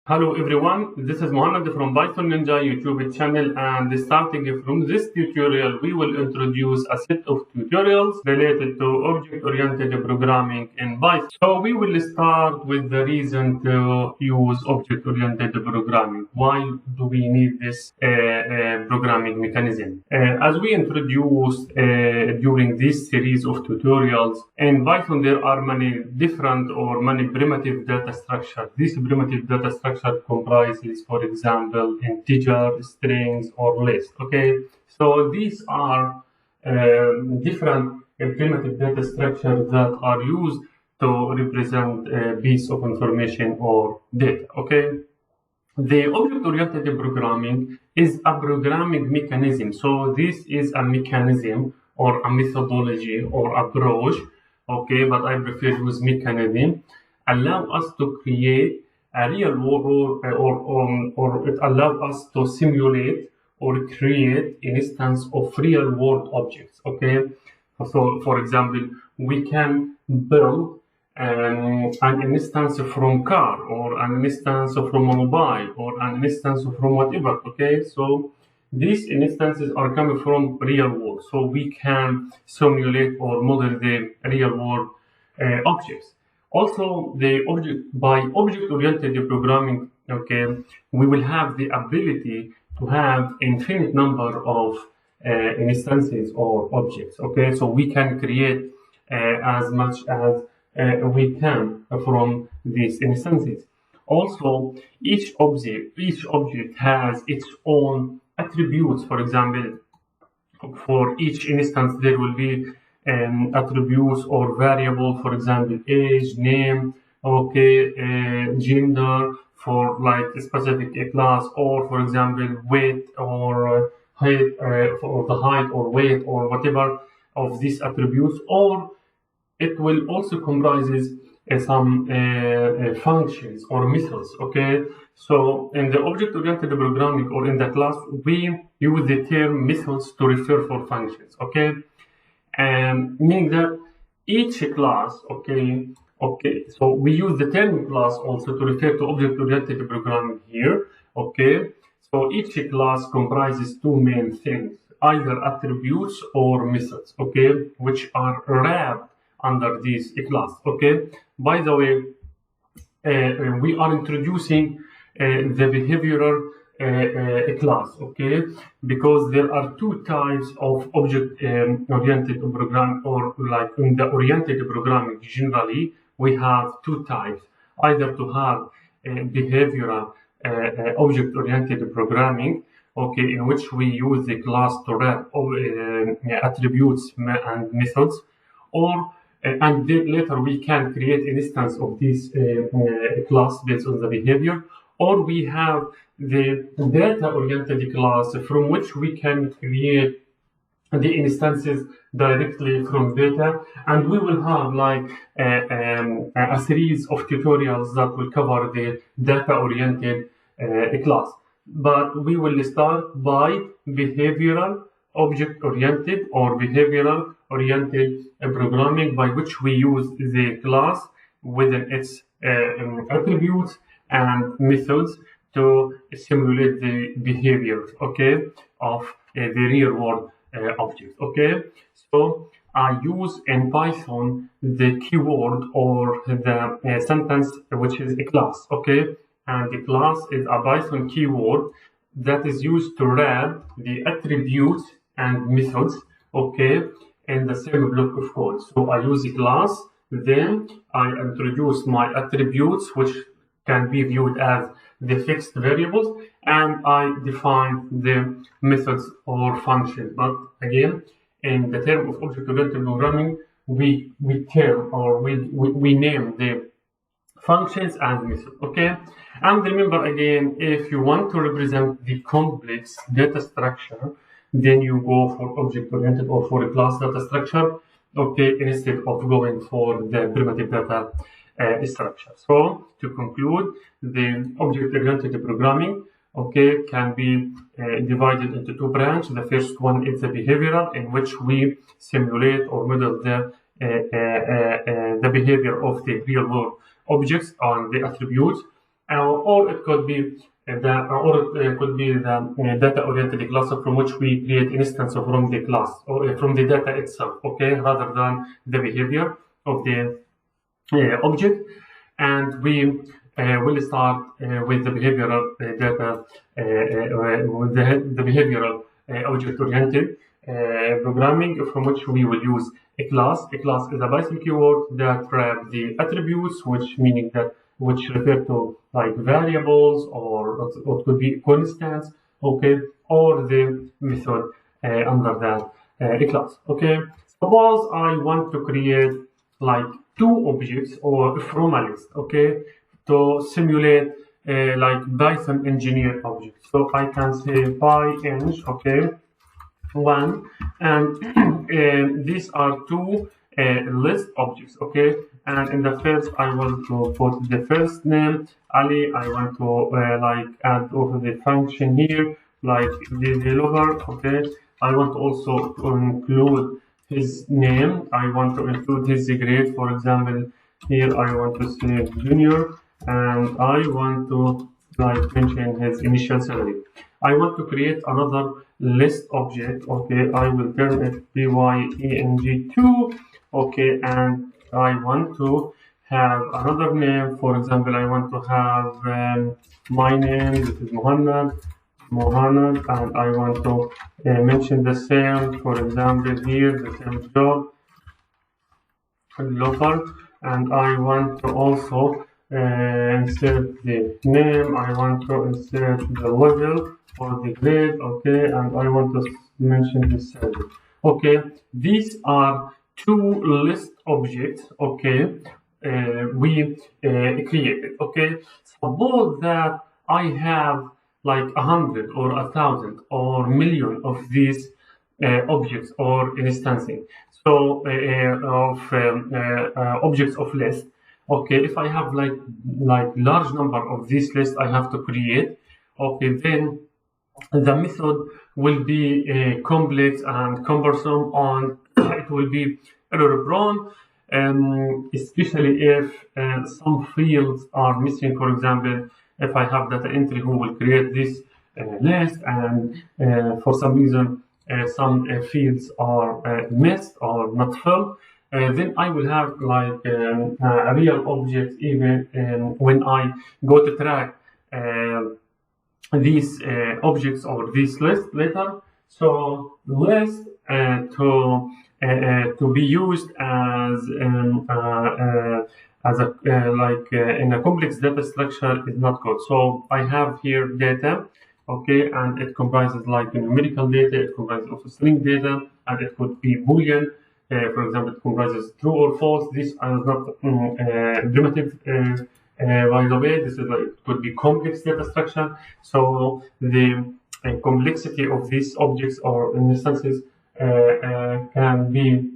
Hello everyone, this is Mohammed from Python Ninja YouTube channel, and starting from this tutorial we will introduce a set of tutorials related to object-oriented programming in Python. So we will start with the reason to use object-oriented programming. Why do we need this programming mechanism? As we introduced during this series of tutorials, in Python there are many different or many primitive data structures. These primitive data structure comprises, for example, integer, strings, or list. Okay, so these are different primitive data structures that are used to represent a piece of information or data. Okay, the object-oriented programming is a programming mechanism. So this is a mechanism or a methodology or approach. Okay, but I prefer to use mechanism. Allow us to create a real world or it allows us to simulate or create instance of real world objects. Okay, so for example, we can build an instance from car or an instance from mobile or an instance from whatever. Okay, so these instances are coming from real world, so we can simulate or model the real world objects. Also, the object-oriented programming, okay, we will have the ability to have infinite number of instances or objects. Okay, so we can create as much as we can from these instances. Also, each object has its own attributes. For example, for each instance, there will be attributes or variable, for example, age, name, okay, gender for like a specific class, or for example, weight or height, for the height or weight or whatever of these attributes, or it will also comprises some functions or methods. Okay, so in the object-oriented programming or in the class, we use the term methods to refer for functions. Okay, and meaning that each class, okay, so we use the term class also to refer to object-oriented programming here. Okay, so each class comprises two main things, either attributes or methods, okay, which are wrapped under this class. Okay, by the way, we are introducing the behavioral class, okay, because there are two types of object oriented program, or like in the oriented programming generally we have two types, either to have behavioral object oriented programming, okay, in which we use the class to wrap attributes and methods, or and then later we can create an instance of this class based on the behavior, or we have the data-oriented class from which we can create the instances directly from data, and we will have like a series of tutorials that will cover the data-oriented class. But we will start by behavioral object-oriented or behavioral-oriented programming, by which we use the class within its attributes and methods to simulate the behaviors, okay, of the real world objects. Okay, so I use in Python the keyword or the sentence which is a class. Okay, and the class is a Python keyword that is used to wrap the attributes and methods, okay, in the same block of code. So I use the class, then I introduce my attributes, which can be viewed as the fixed variables, and I define the methods or functions. But again, in the term of object-oriented programming, we term or we name the functions and methods. Okay, and remember again, if you want to represent the complex data structure, then you go for object-oriented or for a class data structure, okay, instead of going for the primitive data structure. So to conclude, the object-oriented programming, okay, can be divided into two branches. The first one is the behavioral, in which we simulate or model the behavior of the real world objects and the attributes. or it could be the data-oriented class from which we create instance from the class or from the data itself, okay, rather than the behavior of the object. And we will start with the behavioral data, with the behavioral object-oriented programming, from which we will use a class. A class is a Python keyword that wrap the attributes, which refer to like variables, or it could be constants, okay, or the method under that class, okay. Suppose I want to create like two objects or from a list, okay, to simulate like Python engineer object. So I can say py-eng, okay, one, and these are two list objects, okay. And in the first, I want to put the first name Ali. I want to like add over the function here like developer, okay. I want also to include his name. I want to include his grade. For example, here I want to say junior, and I want to like mention his initial salary. I want to create another list object, okay. I will turn it pyeng2, okay, and I want to have another name. For example, I want to have my name, this is Mohanad, and I want to mention the same, for example, here, the same job, local, and I want to also insert the name, I want to insert the level or the grade, okay, and I want to mention the salary. Okay, these are two list objects, okay, we created, okay. Suppose that I have like 100 or 1,000 or million of these objects or instancing. So of objects of list. Okay, if I have like large number of these lists I have to create, okay, then the method will be complex and cumbersome, and it will be error prone, especially if some fields are missing. For example, if I have data entry who will create this list, and for some reason some fields are missed or not filled, then I will have like a real object even when I go to track these objects or this list later. So list to be used as a in a complex data structure is not good. So I have here data, okay, and it comprises like numerical data, it comprises of string data, and it could be Boolean. For example, it comprises true or false. These are not primitive. By the way, this is like could be complex data structure. So the complexity of these objects or instances can be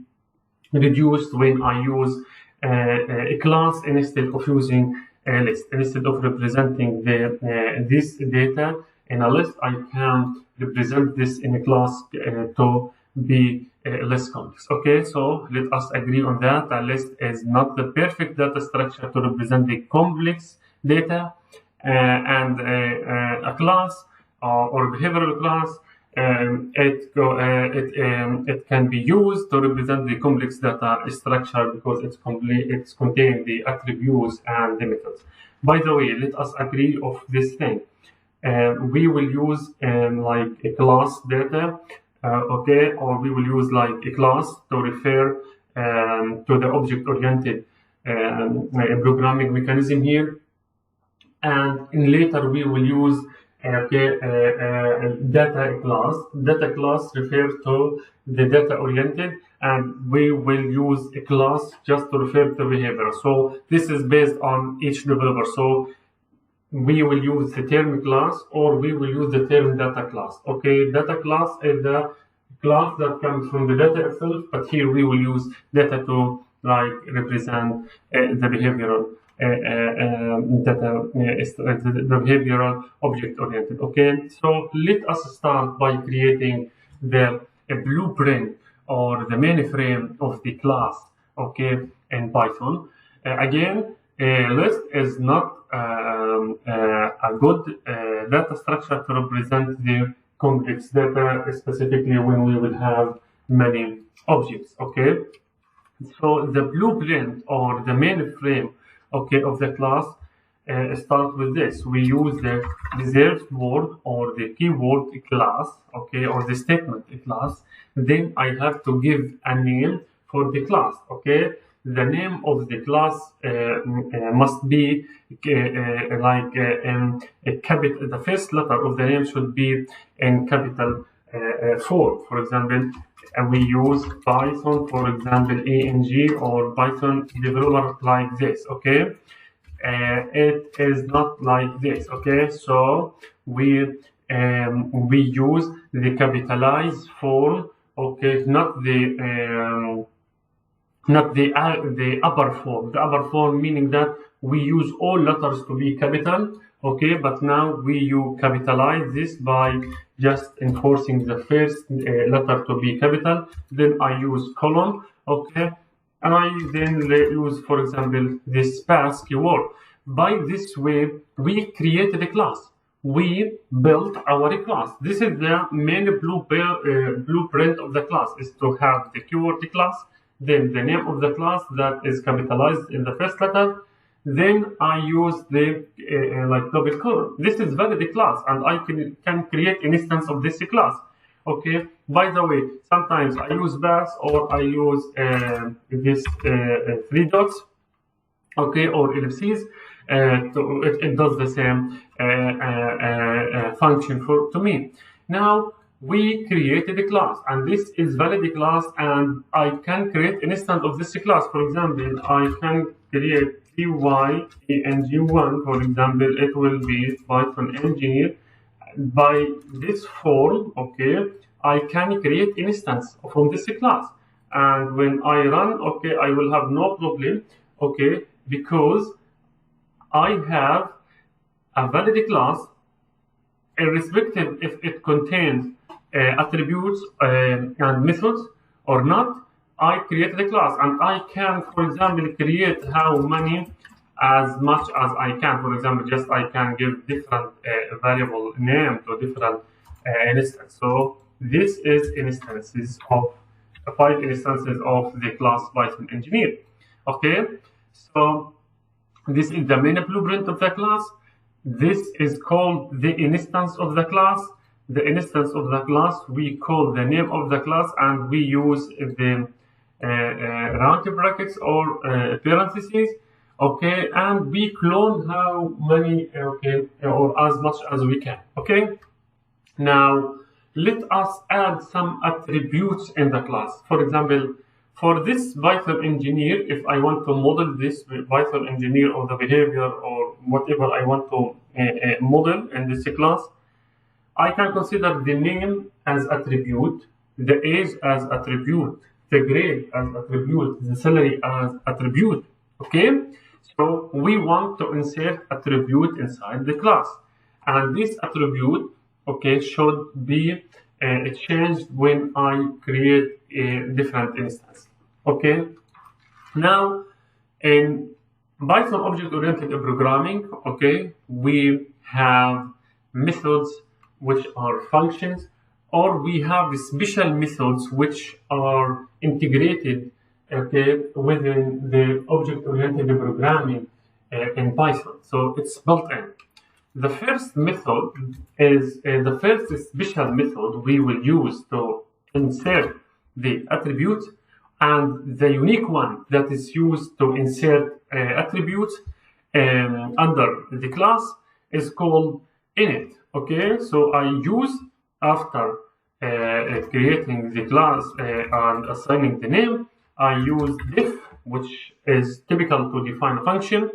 reduced when I use a class instead of using a list. Instead of representing this data in a list, I can represent this in a class to be less complex. Okay, so let us agree on that. A list is not the perfect data structure to represent the complex data, and a class or behavioral class, it can be used to represent the complex data structure because it's containing the attributes and the methods. By the way, let us agree of this thing. We will use like a class data, okay, or we will use like a class to refer to the object-oriented programming mechanism here, and later we will use data class. Data class refers to the data oriented, and we will use a class just to refer to behavior. So this is based on each developer. So we will use the term class, or we will use the term data class. Okay, data class is the class that comes from the data itself, but here we will use data to like represent the behavioral the behavioral object oriented. Okay, so let us start by creating the blueprint or the mainframe of the class, okay, in Python. Again, a list is not a good data structure to represent the complex data, specifically when we will have many objects. Okay, so the blueprint or the mainframe, okay, of the class start with this. We use the reserved word or the keyword class, okay, or the statement class. Then I have to give a name for the class, okay. The name of the class must be a capital. The first letter of the name should be in capital form. For example, we use Python, for example, ANG or Python developer like this, okay. It is not like this, okay. So we use the capitalized form, okay, not the upper form. The upper form meaning that we use all letters to be capital, okay, but now you capitalize this by just enforcing the first letter to be capital. Then I use colon, okay, and I then use, for example, this pass keyword. By this way, we created a class. We built our class. This is the main blueprint of the class, is to have the keyword class, then the name of the class that is capitalized in the first letter. Then I use the like double colon. This is valid class, and I can create an instance of this class. Okay. By the way, sometimes I use pass or I use this three dots, okay, or ellipses. It does the same function to me. Now we created a class, and this is valid class, and I can create an instance of this class. For example, I can create pyeng1, for example. It will be Python engineer. By this form, okay, I can create an instance from this class, and when I run, okay, I will have no problem, okay, because I have a valid class, irrespective if it contains attributes and methods or not. I created a class, and I can, for example, create how many, as much as I can. For example, just I can give different variable name to different instance. So this is instances of 5 instances of the class Python engineer. Okay, so this is the main blueprint of the class. This is called the instance of the class. The instance of the class, we call the name of the class, and we use the round brackets or parentheses, okay, and we clone how many, okay, or as much as we can, okay. Now let us add some attributes in the class. For example, for this Python engineer, if I want to model this Python engineer or the behavior or whatever I want to model in this class, I can consider the name as attribute, the age as attribute, the grade as attribute, the salary as attribute, okay? So we want to insert attribute inside the class, and this attribute, okay, should be changed when I create a different instance, okay? Now, in Python object-oriented programming, okay, we have methods which are functions, or we have special methods which are integrated, okay, within the object-oriented programming in Python. So it's built in. The first method is the first special method we will use to insert the attributes, and the unique one that is used to insert attributes under the class is called init. Okay, so I use, after creating the class and assigning the name, I use def, which is typical to define a function,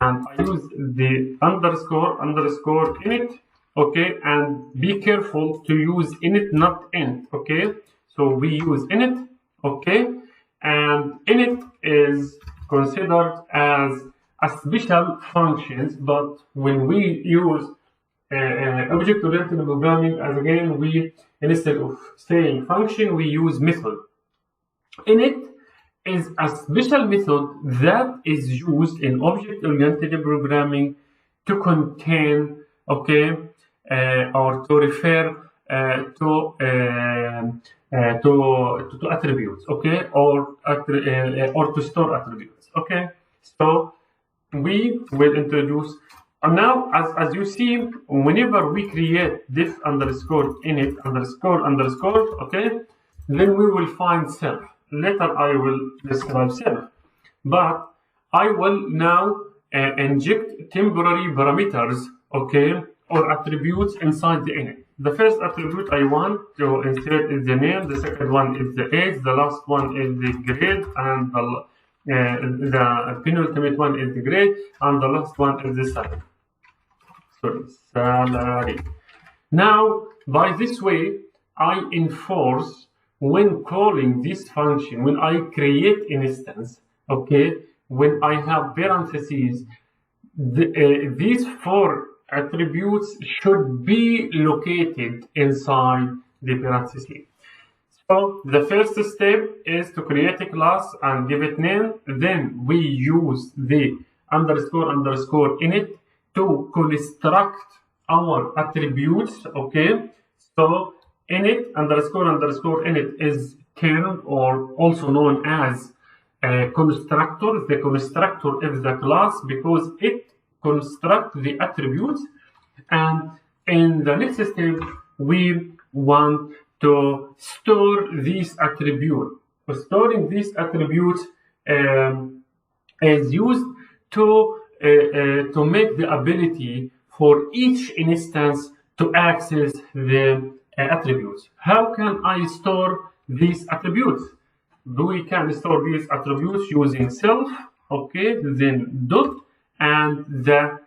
and I use the underscore init, okay, and be careful to use init, not int, okay. So we use init, okay, and init is considered as a special function, but when we use object-oriented programming, as again, we, instead of saying function, we use method. Init is a special method that is used in object-oriented programming to contain, okay, or to refer to attributes, okay, or to store attributes, okay. So we will introduce, and now as you see, whenever we create diff underscore init underscore, okay, then we will find self. Later I will describe self, but I will now inject temporary parameters, okay, or attributes inside the init. The first attribute I want to insert is the name, the second one is the age, the last one is the grade, and the penultimate one is the grade, and the last one is the salary. Salary. Now, by this way, I enforce when calling this function, when I create an instance, okay, when I have parentheses, these four attributes should be located inside the parentheses. So the first step is to create a class and give it name. Then we use the underscore init to construct our attributes, okay. So init underscore init is termed, or also known as a constructor. The constructor is the class because it constructs the attributes, and in the next step we want to store these attributes. Storing these attributes is used to make the ability for each instance to access the attributes. How can I store these attributes? We can store these attributes using self, okay, then dot, and the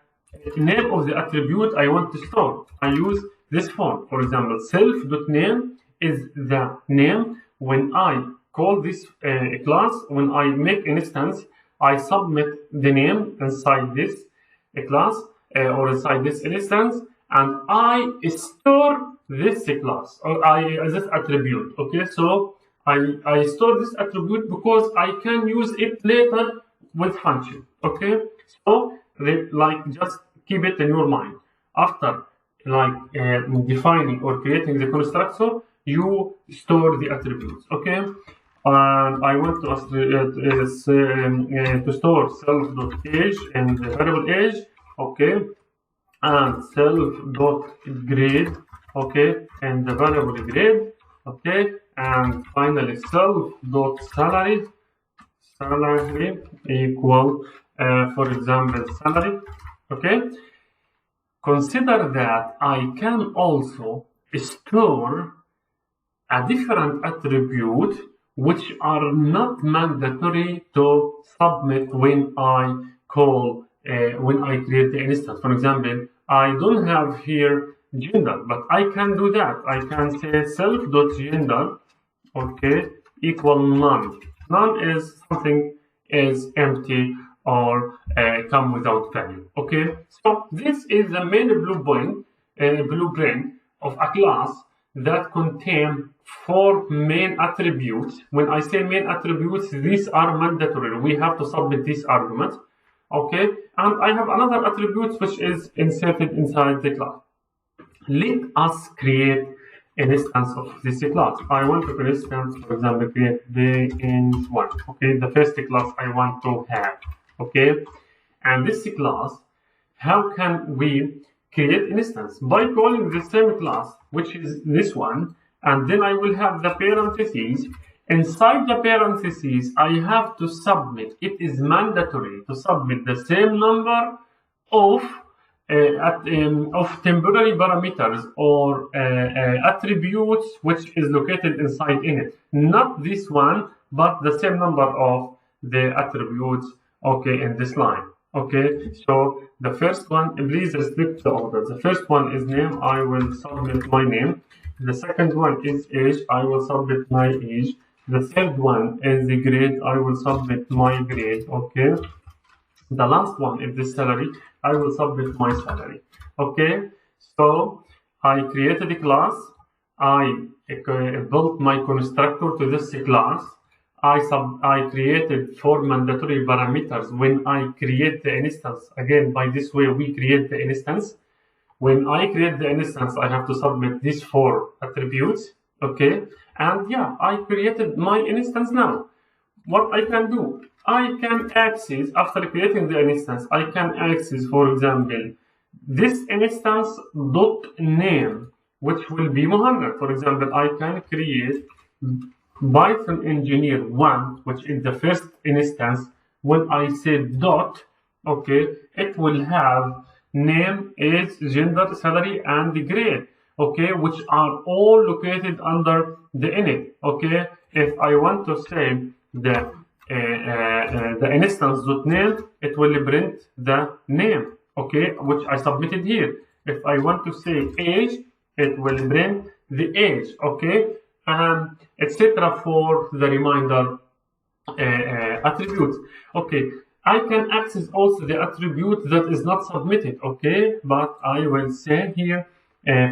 name of the attribute I want to store. I use this form. For example, self.name is the name. When I call this class, when I make an instance, I submit the name inside this class or inside this instance, and I store this class or this attribute. Okay, so I store this attribute because I can use it later with function. Okay, so like just keep it in your mind. After defining or creating the constructor, you store the attributes. Okay, and I want to store self.age and the variable age. Okay, and self.grade. Okay, and the variable grade. Okay, and finally self.salary. Salary equal, for example, salary. Okay. Consider that I can also store a different attribute which are not mandatory to submit when I call when I create the instance. For example, I don't have here gender, but I can do that. I can say self.gender, okay, equal none. None is something is empty or come without value. Okay, so this is the main blueprint of a class that contain four main attributes. When I say main attributes, these are mandatory. We have to submit these arguments. Okay, and I have another attribute which is inserted inside the class. Let us create an instance of this class. I want to, for instance, for example, create begin1. Okay, the first class I want to have. Okay, and this class, how can we create an instance? By calling the same class, which is this one, and then I will have the parentheses. Inside the parentheses, I have to submit. It is mandatory to submit the same number of temporary parameters or attributes which is located inside init. Not this one, but the same number of the attributes, okay, in this line. Okay, so the first one, please respect the order. The first one is name. I will submit my name. The second one is age. I will submit my age. The third one is the grade. I will submit my grade. Okay. The last one is the salary. I will submit my salary. Okay. So I created a class. I built my constructor to this class. I created 4 mandatory parameters when I create the instance. Again, by this way, we create the instance. When I create the instance, I have to submit these 4 attributes. Okay, and yeah, I created my instance now. What I can do, I can access, after creating the instance, I can access, for example, this instance dot name, which will be Muhammad. For example, I can create Python engineer 1, which is the first instance. When I say dot, okay, it will have name, age, gender, salary, and grade, okay, which are all located under the init. Okay, if I want to say the instance.name, it will print the name, okay, which I submitted here. If I want to say age, it will print the age, okay, etc. for the remainder attributes. Okay, I can access also the attribute that is not submitted, okay, but I will say here,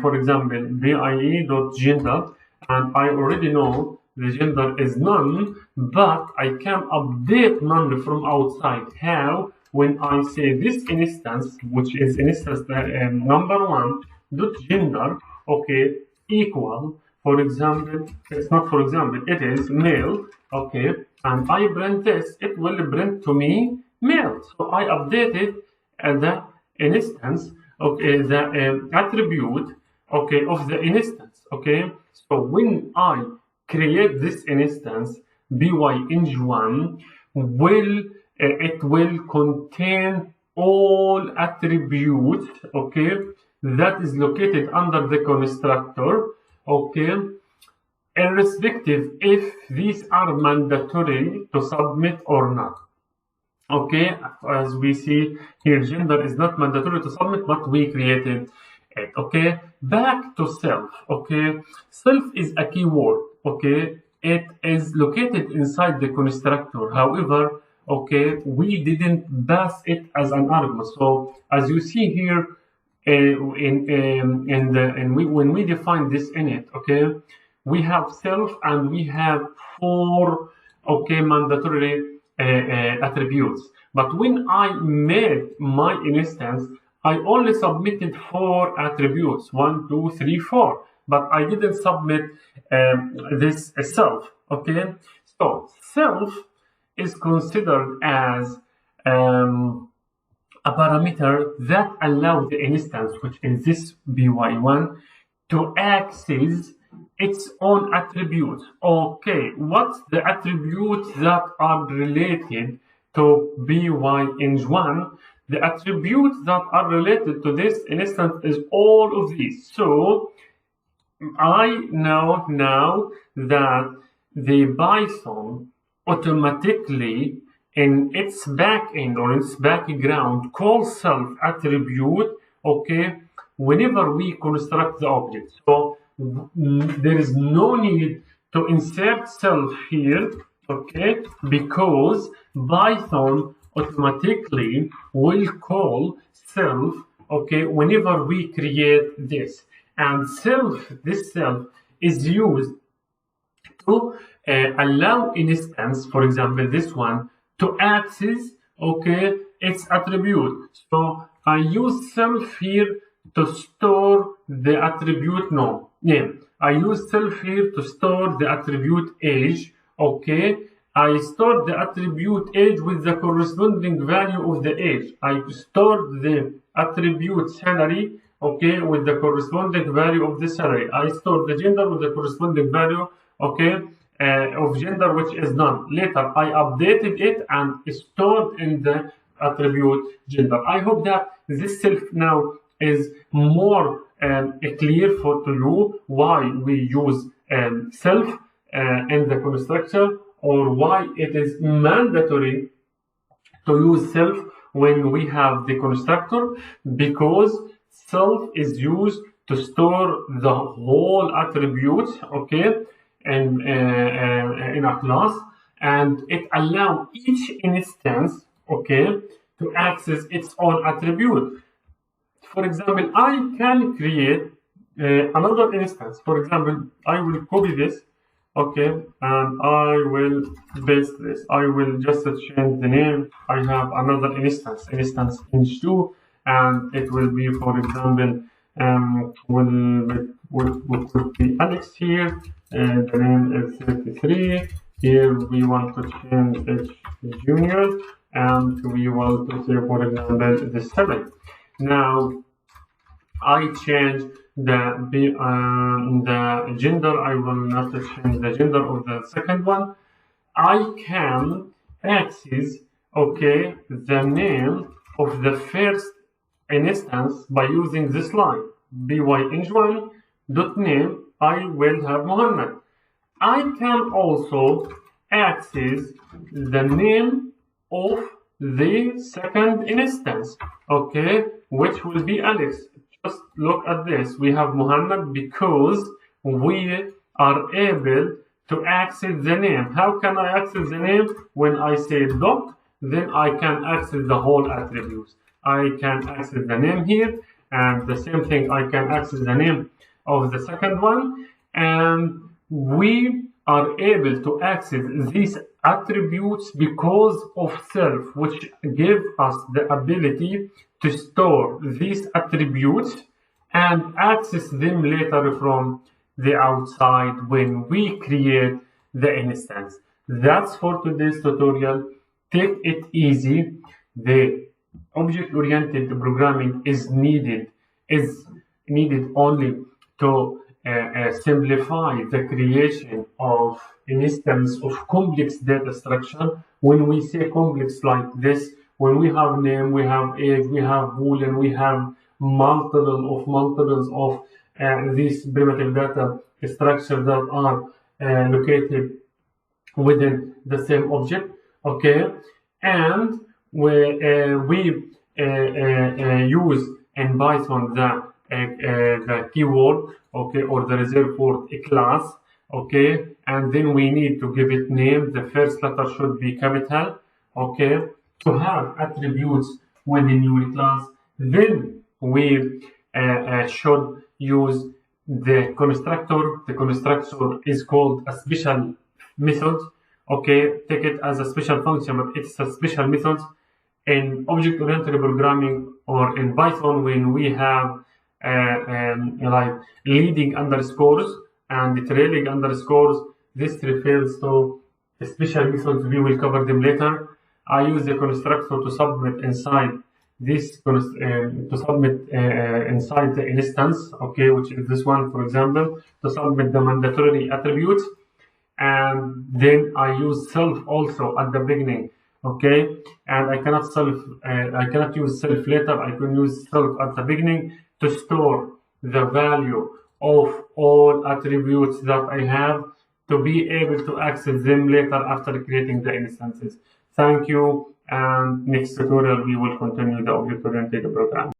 for example, BIE.gender, and I already know the gender is none, but I can update none from outside. How? When I say this instance, which is instance number 1 dot gender, okay, equal, for example, it's not for example, it is male, okay, and I print this, it will print to me male. So I updated the instance, okay, the attribute, okay, of the instance, okay. So when I create this instance, byeng1 will it will contain all attributes, okay, that is located under the constructor, okay, irrespective if these are mandatory to submit or not. Okay, as we see here, gender is not mandatory to submit, but we created it. Okay, back to self. Okay, self is a keyword. Okay, it is located inside the constructor. However, okay, we didn't pass it as an argument. So as you see here, when we define this init, okay, we have self and we have 4, okay, mandatory attributes. But when I made my instance, I only submitted 4 attributes, 1, 2, 3, 4, but I didn't submit this self. Okay, so self is considered as a parameter that allows the instance, which is this by1, to access its own attributes. Okay, what's the attributes that are related to byeng1? The attributes that are related to this instance is all of these. So I know now that the Python automatically in its backend or its background calls self attribute, okay, whenever we construct the object. So there is no need to insert self here, okay, because Python automatically will call self, okay, whenever we create this. And this self is used to allow instance, for example, this one, to access, okay, its attribute. So I use self here to store the attribute name. I use self here to store the attribute age, okay. I store the attribute age with the corresponding value of the age. I store the attribute salary, okay, with the corresponding value of the salary. I store the gender with the corresponding value, okay, of gender, which is none. Later, I updated it and stored in the attribute gender. I hope that this self now is more clear to you why we use self in the constructor, or why it is mandatory to use self when we have the constructor, because self is used to store the whole attributes, okay, and in a class, and it allows each instance, okay, to access its own attribute. For example, I can create another instance. For example, I will copy this Okay, and I will paste this. I will just change the name. I have another instance inch2, and it will be, for example, will put the Alex here, and the name is 33. Here we want to change it junior, and we want to say, for example, the 7. Now I change the gender. I will not change the gender of the second one. I can access, okay, the name of the first instance by using this line by-eng1 dot name. I will have Muhammad. I can also access the name of the second instance, okay, which will be Alex. Just look at this. We have Muhammad because we are able to access the name. How can I access the name? When I say dot, then I can access the whole attributes. I can access the name here, and the same thing, I can access the name of the second one, and we are able to access these attributes because of self, which give us the ability to store these attributes and access them later from the outside when we create the instance. That's for today's tutorial. Take it easy. The object-oriented programming is needed only to simplify the creation of an instance of complex data structure. When we say complex like this, when we have name, we have age, we have boolean, we have multiples of these primitive data structure that are located within the same object, okay, and we use in Python the keyword, okay, or the reserved word class, okay, and then we need to give it name. The first letter should be capital, okay, to have attributes within your class. Then we should use the constructor. The constructor is called a special method, okay. Take it as a special function, but it's a special method in object-oriented programming or in Python. When we have like leading underscores and trailing underscores, this refers to special methods. We will cover them later. I use the constructor to submit inside this inside the instance, okay, which is this one, for example, to submit the mandatory attributes. And then I use self also at the beginning, okay, and I cannot use self later. I can use self at the beginning to store the value of all attributes that I have, to be able to access them later after creating the instances. Thank you, and next tutorial we will continue the object-oriented programming.